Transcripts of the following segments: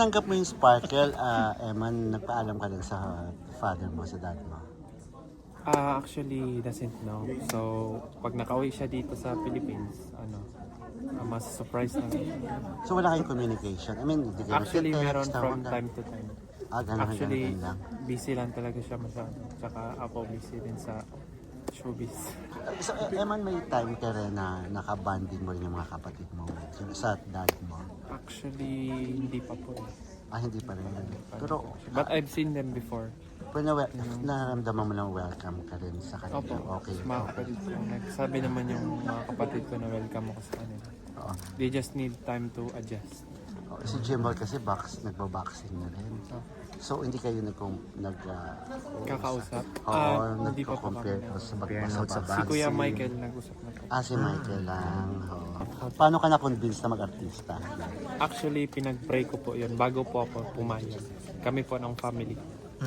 tinanggap mo yung sparkle, Eman, nagpaalam ka din sa father mo, sa dad mo? Actually, doesn't know. So, pag nakauwi siya dito sa Philippines, mas surprise na lang. So wala kayong communication? I mean, hindi kayo Actually, meron nagte-text, from tawagan? time to time. Ganun, Actually, ganun lang. busy lang talaga siya masyado. Tsaka ako busy din sa showbiz. So, Eman, may time ka rin na nakabanding mo rin yung mga kapatid mo sa dad mo? Actually, hindi pa po. Hindi pa rin. Pero, But I've seen them before. pero nararamdaman mo lang welcome ka rin sa kanila. Opo, Okay. mga kapatid ko. Nagsabi naman yung mga kapatid ko na welcome ako sa kanila. Oo. They just need time to adjust. Si Jimbal kasi nagbaboxing na rin. So, hindi kayo Kakausap? Hindi pa po nagko-compare kami. sa Si boxing? Kuya Michael nag-usap na po. Si Michael lang. Oo. Paano ka na-convince na mag-artista? Actually, pinag-pray ko po yun bago po ako pumayag. Kami po ng family.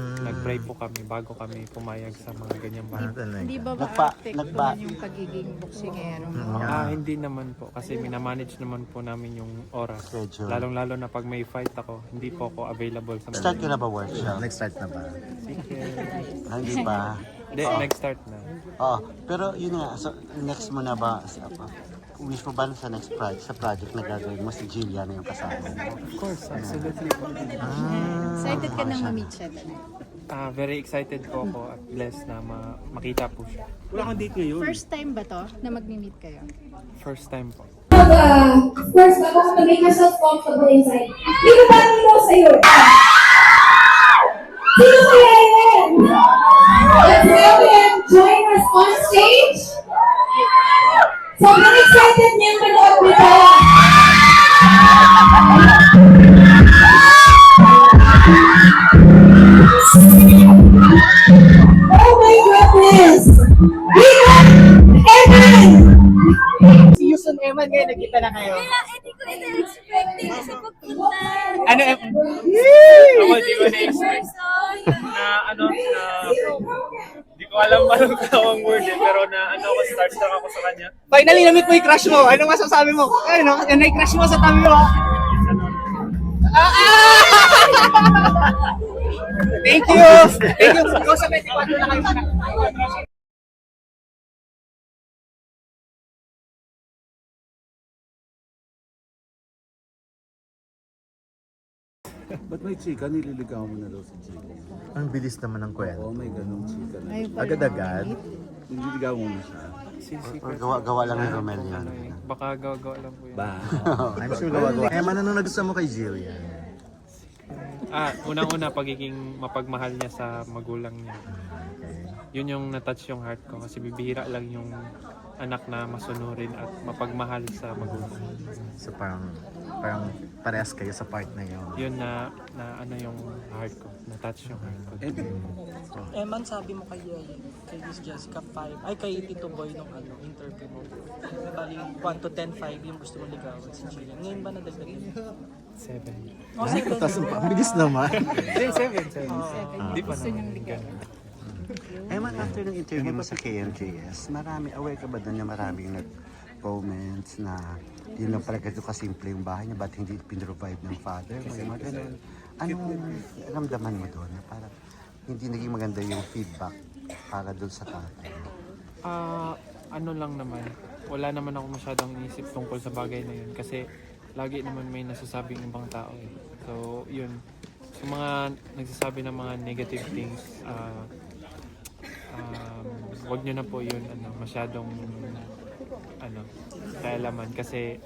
Nag-pray po kami bago kami pumayag sa mga ganyang bagay. Hindi ba Nagpa- ma-apektuhan yung pagiging boksingero mo? Hindi naman po kasi minamanage naman po namin yung oras. Schedule. Lalong-lalo na pag may fight ako, hindi po ako available sa Start ka na ba workshop? Nag-start na ba? Hindi pa. Hindi, nag-start na. Pero yun nga, so next mo na ba, wish mo ba sa next project, sa project na gagawin mo, si Jillian na yung kasama mo? Of course, absolutely po. Excited ka nang ma-meet siya talaga? Very excited po ako at blessed na makita po siya. First time ba to na mag-meet kayo? First time po. Of course, bago ka mag-make yourself comfortable inside. Hindi ko ba nilo sa'yo? Sino kaya yan? Let's have him join us on stage. Sobrang excited niyang manood nito. Oh my goodness! We got Eman! Si Yusun Eman ngayon, nagkita na kayo. Hindi ko ina-expect kasi pagpunta. Ano Eman? Ako, di ko na-expect di ko alam anong tawang word pero ako, starstruck ako sa kanya. Finally, na-meet mo yung crush mo. Anong masasabi mo? Ano, yan na yung crush mo sa tabi mo. Thank you! Thank you! Ikaw sa 24 na kayo muna. Ba't may chika? Nililigaw mo na daw si chika. Ang bilis naman ng kwento. Oo, may ganong chika na. Ay, Agad-agad. Nililigaw mo na siya. Gawa lang ni Romel yun. Baka gawa lang po yun. I'm sure gawa-gawa. Eman, ano nagustuhan mo kay Jillian? Unang-una, pagiging mapagmahal niya sa magulang niya. Yun yung natouch yung heart ko kasi bibihira lang yung anak na masunurin at mapagmahal sa magulang. So parang parehas kayo sa part na yun. Yun na yung heart ko, natouch yung heart ko. Eman, sabi mo kay Miss Jessica 5, ay kay Tito Boy nung interview mo. Bali, 1 to 10, 5 yung gusto mong ligawan si Jillian. Ngayon ba nadagdag yun? 7. Oh, 7. Ang bilis naman. Hindi, 7. Hindi pa Gusto niyong naman. ligaw. Eman, after ng interview mo sa KMJS, aware ka ba doon na maraming nag-comments na yun lang pala ganito kasimple yung bahay niya, ba't hindi pinrovide ng father mo, yung mga ganun. Anong ramdaman mo doon? Parang hindi naging maganda yung feedback para doon sa tatay mo? Ano lang naman, wala naman ako masyadong inisip tungkol sa bagay na yun kasi lagi naman may nasasabing ibang tao eh. So yun, sa mga nagsasabi ng mga negative things, wag nyo na po yun masyadong kaalaman kasi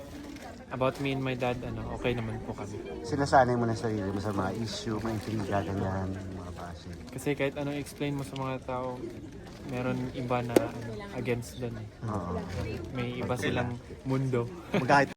about me and my dad, okay naman po kami. Sinasanay mo na sarili mo sa mga issue, mga intriga, ganyan, mga bashing. Kasi kahit anong explain mo sa mga tao, meron iba na against doon eh. Oo. May iba silang mundo. Kahit